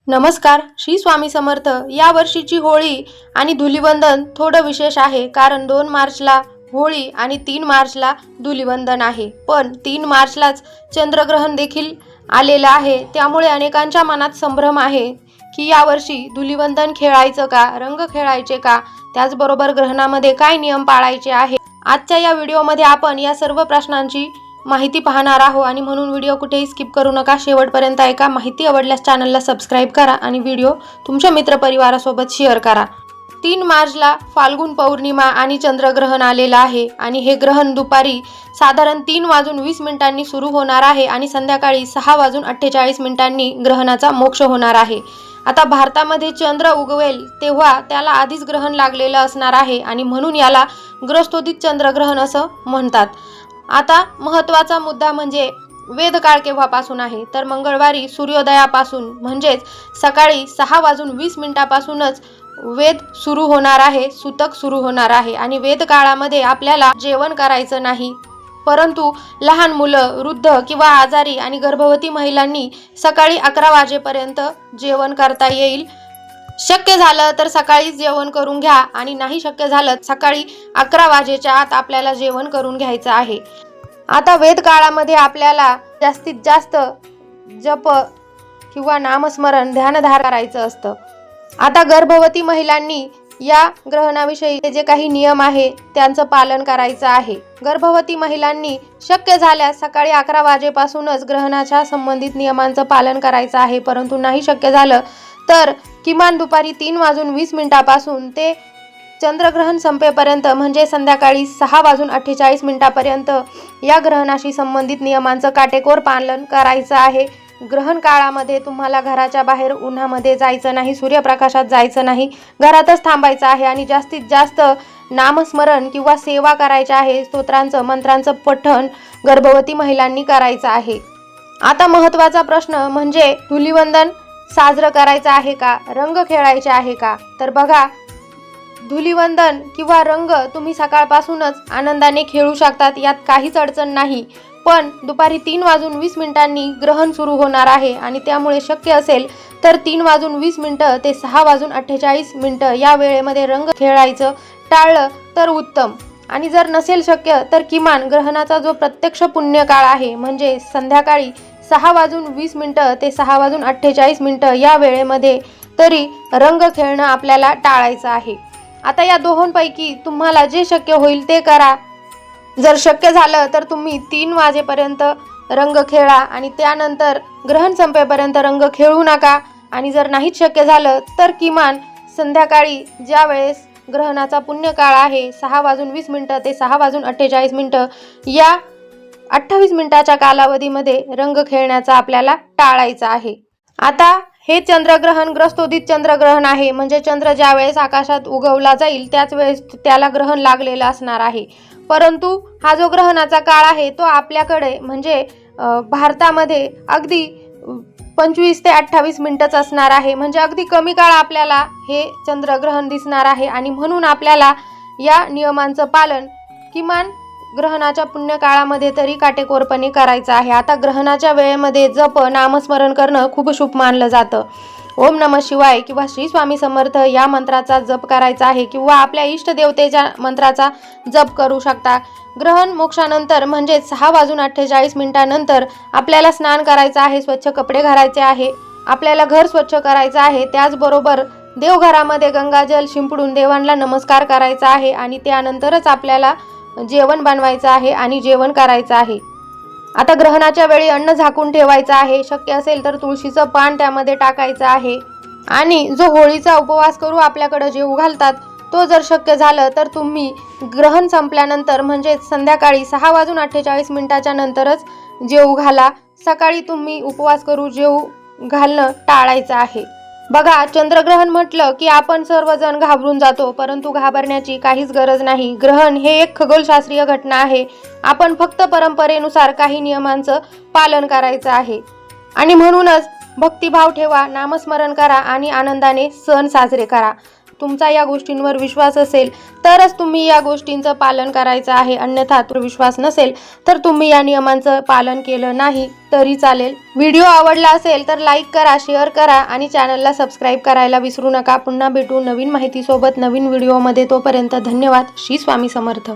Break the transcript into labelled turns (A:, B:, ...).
A: नमस्कार, श्री स्वामी समर्थ. या वर्षीची होळी आणि धुलिवंदन थोडं विशेष आहे, कारण 2 मार्चला होळी आणि 3 मार्चला धुलिवंदन आहे. पण 3 मार्चलाच चंद्रग्रहण देखील आलेलं आहे. त्यामुळे अनेकांच्या मनात संभ्रम आहे की यावर्षी धुलिवंदन खेळायचं का, रंग खेळायचे का, त्याचबरोबर ग्रहणामध्ये काय नियम पाळायचे आहे. आजच्या या व्हिडिओमध्ये आपण या सर्व प्रश्नांची माहिती पाहणार आहोत आणि म्हणून व्हिडिओ कुठेही स्किप करू नका, शेवटपर्यंत ऐका. माहिती आवडल्यास चॅनलला सबस्क्राईब करा आणि व्हिडिओ तुमच्या मित्रपरिवारासोबत शेअर करा. 3 मार्चला फाल्गुन पौर्णिमा आणि चंद्रग्रहण आलेलं आहे आणि हे ग्रहण दुपारी साधारण 3:20 सुरू होणार आहे आणि संध्याकाळी 6:48 ग्रहणाचा मोक्ष होणार आहे. आता भारतामध्ये चंद्र उगवेल तेव्हा त्याला आधीच ग्रहण लागलेलं असणार आहे आणि म्हणून याला ग्रस्तोदित चंद्रग्रहण असं म्हणतात. आता महत्त्वाचा मुद्दा म्हणजे वेदकाळ केव्हापासून आहे, तर मंगळवारी सूर्योदयापासून म्हणजेच सकाळी 6:20 वेद सुरू होणार आहे, सूतक सुरू होणार आहे. आणि वेदकाळामध्ये आपल्याला जेवण करायचं नाही, परंतु लहान मुलं, वृद्ध किंवा आजारी आणि गर्भवती महिलांनी सकाळी 11 वाजेपर्यंत जेवण करता येईल. शक्य झालं तर सकाळीच जेवण करून घ्या आणि नाही शक्य झालं सकाळी 11 वाजेच्या आत आपल्याला जेवण करून घ्यायचं आहे. आता वेदकाळामध्ये आपल्याला जास्तीत जास्त जप किंवा नामस्मरण, ध्यानधार करायचं असतं. आता गर्भवती महिलांनी या ग्रहणाविषयी जे काही नियम आहे त्यांचं पालन करायचं आहे. गर्भवती महिलांनी शक्य झाल्यास सकाळी 11 वाजेपासूनच ग्रहणाच्या संबंधित नियमांचं पालन करायचं आहे, परंतु नाही शक्य झालं तर किमान दुपारी 3:20 पासून ते चंद्रग्रहण संपेपर्यंत म्हणजे संध्याकाळी 6:48 या ग्रहणाशी संबंधित नियमांचं काटेकोर पालन करायचं आहे. ग्रहण काळामध्ये तुम्हाला घराच्या बाहेर उन्हामध्ये जायचं नाही, सूर्यप्रकाशात जायचं नाही, घरातच थांबायचं आहे आणि जास्तीत जास्त नामस्मरण किंवा सेवा करायच्या आहे. स्तोत्रांचं, मंत्रांचं पठण गर्भवती महिलांनी करायचं आहे. आता महत्त्वाचा प्रश्न म्हणजे धुलिवंदन साजरं करायचं आहे का, रंग खेळायचे आहे का. तर बघा, धुलिवंदन किंवा रंग तुम्ही सकाळपासूनच आनंदाने खेळू शकतात, यात काहीच अडचण नाही. पण दुपारी 3:20 ग्रहण सुरू होणार आहे आणि त्यामुळे शक्य असेल तर 3:20 ते 6:48 या वेळेमध्ये रंग खेळायचं टाळलं तर उत्तम. आणि जर नसेल शक्य तर किमान ग्रहणाचा जो प्रत्यक्ष पुण्यकाळ आहे म्हणजे संध्याकाळी 6:20 ते 6:48 या वेळेमध्ये तरी रंग खेळणं आपल्याला टाळायचं आहे. आता या दोहोंपैकी तुम्हाला जे शक्य होईल ते करा. जर शक्य झालं तर तुम्ही 3 वाजेपर्यंत रंग खेळा आणि त्यानंतर ग्रहण संपेपर्यंत रंग खेळू नका. आणि जर नाहीच शक्य झालं तर किमान संध्याकाळी ज्या वेळेस ग्रहणाचा पुण्यकाळ आहे 6:20 ते 6:48 या 28 मिनिटाच्या कालावधीमध्ये रंग खेळण्याचा आपल्याला टाळायचा आहे. आता हे चंद्रग्रहण ग्रस्तोदित चंद्रग्रहण आहे, म्हणजे चंद्र ज्या वेळेस आकाशात उगवला जाईल त्याच वेळेस त्याला ग्रहण लागलेलं असणार आहे. परंतु हा जो ग्रहणाचा काळ आहे तो आपल्याकडे म्हणजे भारतामध्ये अगदी 25 ते 28 मिनिटच असणार आहे, म्हणजे अगदी कमी काळ आपल्याला हे चंद्रग्रहण दिसणार आहे. आणि म्हणून आपल्याला या नियमांचं पालन किमान ग्रहणाच्या पुण्यकाळामध्ये तरी काटेकोरपणे करायचं आहे. आता ग्रहणाच्या वेळेमध्ये जप, नामस्मरण करणं खूप शुभ मानलं जातं. ओम नमः शिवाय किंवा श्री स्वामी समर्थ या मंत्राचा जप करायचा आहे किंवा आपल्या इष्टदेवतेच्या मंत्राचा जप करू शकता. ग्रहण मोक्षानंतर म्हणजे 6:48 आपल्याला स्नान करायचं आहे, स्वच्छ कपडे घालायचे आहे, आपल्याला घर स्वच्छ करायचं आहे. त्याचबरोबर देवघरामध्ये गंगाजल शिंपडून देवांना नमस्कार करायचा आहे आणि त्यानंतरच आपल्याला जेवण बनवायचं आहे आणि जेवण करायचं आहे. आता ग्रहणाच्या वेळी अन्न झाकून ठेवायचं आहे. शक्य असेल तर तुळशीचं पान त्यामध्ये टाकायचं आहे. आणि जो होळीचा उपवास करू आपल्याकडे जेवू घालतात तो जर शक्य झालं तर तुम्ही ग्रहण संपल्यानंतर म्हणजे संध्याकाळी 6:48 नंतरच जेवू घाला. सकाळी तुम्ही उपवास करू जेवू घालणं टाळायचं आहे. बघा, चंद्रग्रहण म्हटलं की आपण सर्वजण घाबरून जातो, परंतु घाबरण्याची काहीच गरज नाही. ग्रहण हे एक खगोलशास्त्रीय घटना आहे. आपण फक्त परंपरेनुसार काही नियमांचं पालन करायचं आहे. आणि म्हणूनच भक्तिभाव ठेवा, नामस्मरण करा आणि आनंदाने सण साजरे करा. तुमचा या गोष्टींवर विश्वास असेल तरच तुम्ही या गोष्टींचं पालन करायचं आहे, अन्यथा जर विश्वास नसेल तर तुम्ही या नियमांचं पालन केलं नाही तरी चालेल. व्हिडिओ आवडला असेल तर लाईक करा, शेअर करा आणि चॅनलला सबस्क्राईब करायला विसरू नका. पुन्हा भेटू नवीन माहितीसोबत नवीन व्हिडिओमध्ये. तोपर्यंत धन्यवाद. श्री स्वामी समर्थ.